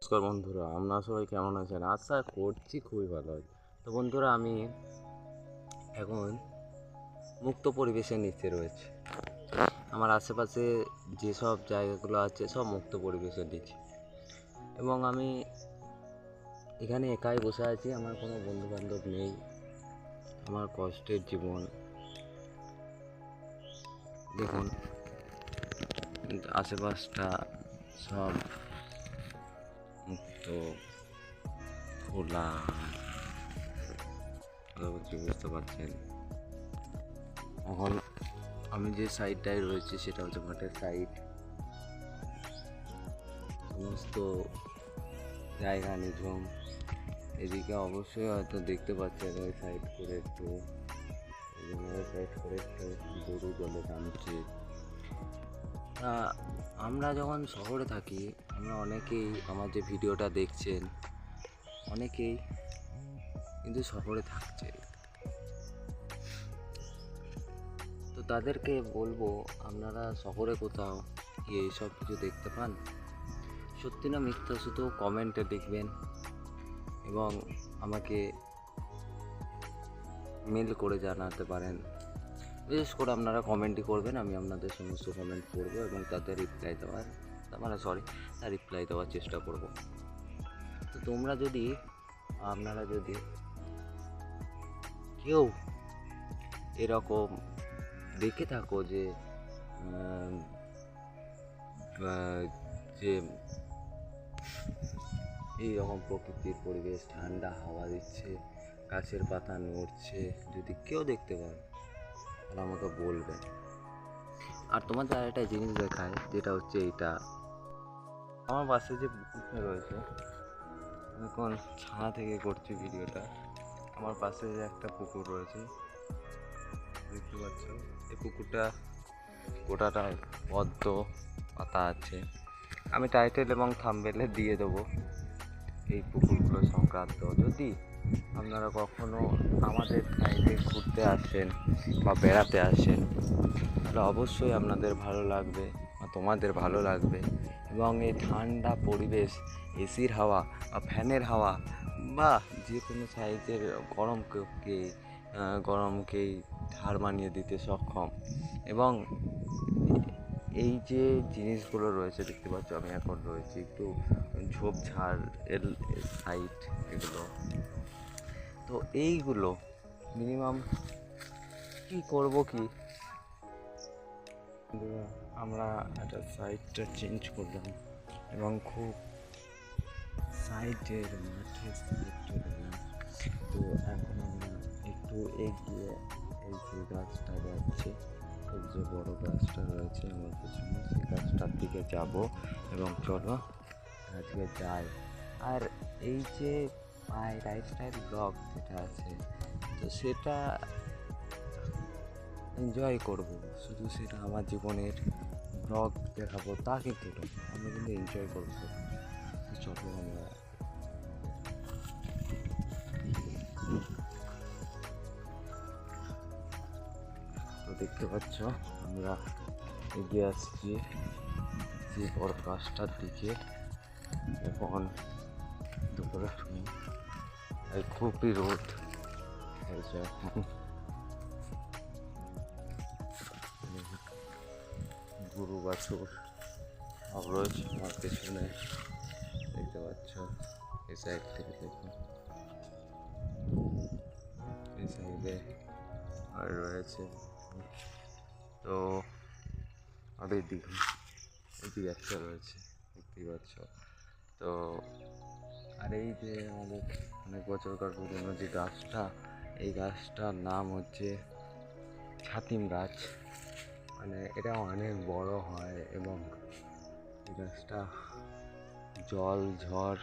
নমস্কার বন্ধুরা, আপনারা সবাই কেমন আছেন? আশা করছি খুবই ভালো আছে। তো বন্ধুরা, আমি এখন মুক্ত পরিবেশের নিচে রয়েছে। আমার আশেপাশে যেসব জায়গাগুলো আছে সব মুক্ত পরিবেশের নিচে, এবং আমি এখানে একাই বসে আছি। আমার কোনো বন্ধু বান্ধব নেই। আমার কষ্টের জীবন দেখুন, আশেপাশটা সব মুক্ত, খোলা, বুঝতে পারছেন। এখন আমি যে সাইডটায় রয়েছি সেটা হচ্ছে মাঠের সাইড। সমস্ত জায়গা নিঝুম। এদিকে অবশ্যই হয়তো দেখতে পাচ্ছেন ওই সাইড করে একটু গরু জলে নামছে। আমরা যখন শহরে থাকি, আমরা অনেকেই, আমার যে ভিডিওটা দেখছেন অনেকেই কিন্তু শহরে থাকছে। তো তাদেরকে বলবো, আপনারা শহরে কোথাও গিয়ে এইসব কিছু দেখতে পান? সত্যি না মিথ্যা শুধু কমেন্টে লিখবেন এবং আমাকে মেল করে জানাতে পারেন। বিশেষ করে আপনারা কমেন্টই করবেন, আমি আপনাদের সমস্ত কমেন্ট পড়ব এবং তার রিপ্লাই দেওয়ার চেষ্টা করব। তো আপনারা যদি কেউ এরকম দেখে থাকো যে যে এইরকম প্রকৃতির পরিবেশ, ঠান্ডা হাওয়া দিচ্ছে, গাছের পাতা নড়ছে, যদি কেউ দেখতে পান তাহলে আমাকে বলবেন। আর তোমাদের আরেকটা জিনিস দেখায়, যেটা হচ্ছে এইটা আমার পাশে যে পুকুরটা রয়েছে, এখন ছায়া থেকে করছি ভিডিওটা। আমার পাশে যে একটা পুকুর রয়েছে দেখতে পাচ্ছ, এই পুকুরটা গোটাটায় পদ্ম পাতা আছে। আমি টাইটেল এবং থাম্বনেলে দিয়ে দেবো এই পুকুরগুলো সংক্রান্ত। যদি আপনারা কখনো আমাদের সাইডে ঘুরতে আসেন বা বেড়াতে আসেন, তাহলে অবশ্যই আপনাদের ভালো লাগবে বা তোমাদের ভালো লাগবে। এবং এই ঠান্ডা পরিবেশ, এসির হাওয়া বা ফ্যানের হাওয়া বা যে কোনো সাইজের গরমকেই হার মানিয়ে দিতে সক্ষম। এবং এই যে জিনিসগুলো রয়েছে দেখতে পাচ্ছ, আমি এখন রয়েছি একটু ঝোপঝাড় সাইড এগুলো। তো এইগুলো মিনিমাম কি করব কি, আমরা একটা সাইডটা চেঞ্জ করলাম এবং খুব সাইডের মাঠের সাইড চলে গেলাম। তো এখন আমরা একটু এগিয়ে এই যে গাছটা যাচ্ছে, এই যে বড় গাছটা রয়েছে আমার পিছনে, সেই গাছটার দিকে যাব এবং চলো আজকে যাই। আর এই যে মাই লাইফস্টাইল ব্লগ যেটা আছে, তো সেটা এনজয় করব, শুধু সেটা আমার জীবনের ব্লগ দেখাবো তা কিন্তু নয়, আমরা কিন্তু এনজয় করবো। চলো আমরা তো দেখতে পাচ্ছ আমরা এগিয়ে আসছি যে বড় গাছটার দিকে। এখন দুপুরের সময়, খুবই রোদ হয়েছে এখন। গরু বাছুর সব রয়েছে আমার পেছনে, দেখতে পাচ্ছ। এই সাইড থেকে দেখুন, এই সাইডে আর রয়েছে। তো আর এইদিকে একটা রয়েছে, দেখতেই পাচ্ছ। তো আর এই যে আমাদের অনেক বছরকার পুরনো যে গাছটা, এই গাছটার নাম হচ্ছে ছাতিম গাছ। মানে এটা অনেক বড় হয় এবং এই গাছটা জল ঝড়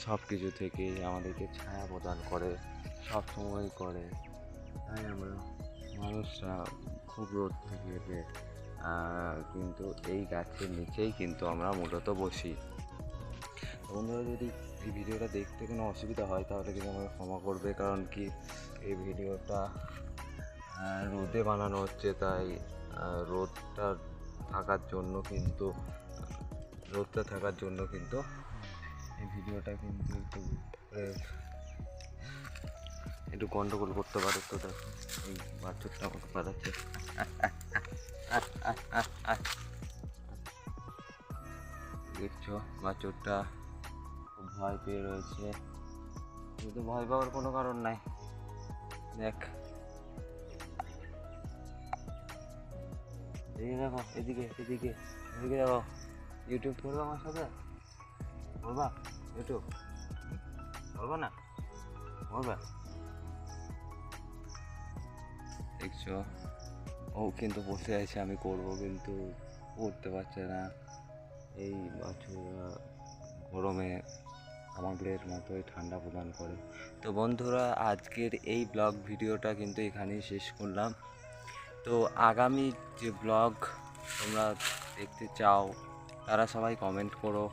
সব কিছু থেকেই আমাদেরকে ছায়া প্রদান করে, সব সময় করে। তাই আমরা মানুষরা খুব রোদ থেকে এলে কিন্তু এই গাছের নিচেই কিন্তু আমরা মূলত বসি। বন্ধুরা, যদি এই ভিডিওটা দেখতে কোনো অসুবিধা হয় তাহলে কিন্তু আমাকে ক্ষমা করবে, কারণ কি এই ভিডিওটা রোদে বানানো হচ্ছে, তাই রোদটা থাকার জন্য কিন্তু এই ভিডিওটা কিন্তু একটু গন্ডগোল করতে পারে। তো দেখো এই বাছুরটা আমাকে পাঠাচ্ছে, দেখছো বাছুরটা খুব ভয় পেয়ে রয়েছে, কিন্তু ভয় পাওয়ার কোনো কারণ নাই। দেখ এদিকে দেখো, এদিকে এদিকে এদিকে দেখো। ইউটিউব করবো আমার সাথে? করবা ইউটিউব? করবো না? করবা? দেখছো ও কিন্তু বসে আছে, আমি করব কিন্তু করতে পারছে না। এই বাছুরা গরমে আমাদের মতোই ঠান্ডা প্রদান করে। তো বন্ধুরা, আজকের এই ব্লগ ভিডিওটা কিন্তু এখানেই শেষ করলাম। তো আগামী যে ব্লগ তোমরা দেখতে চাও তারা সবাই কমেন্ট করো,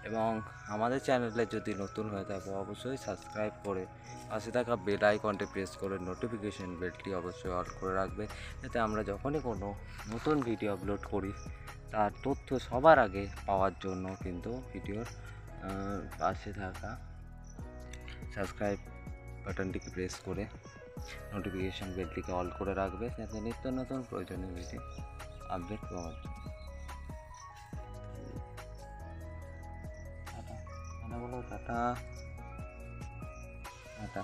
এবং আমাদের চ্যানেলে যদি নতুন হয়ে থাকো অবশ্যই সাবস্ক্রাইব করে পাশে থাকা বেল আইকনটি প্রেস করে নোটিফিকেশন বেলটি অবশ্যই অন করে রাখবে, যাতে আমরা যখনই কোনো নতুন ভিডিও আপলোড করি তার তথ্য সবার আগে পাওয়ার জন্য কিন্তু ভিডিওর পাশে থাকা সাবস্ক্রাইব বাটনটিকে প্রেস করে নোটিফিকেশন বেলটিকে অল করে রাখবে, যাতে নিত্য নতুন প্রয়োজনীয় ভিডিও আপডেট পাওয়ার জন্য। টাটা, টাটা বলো, টাটা টাটা।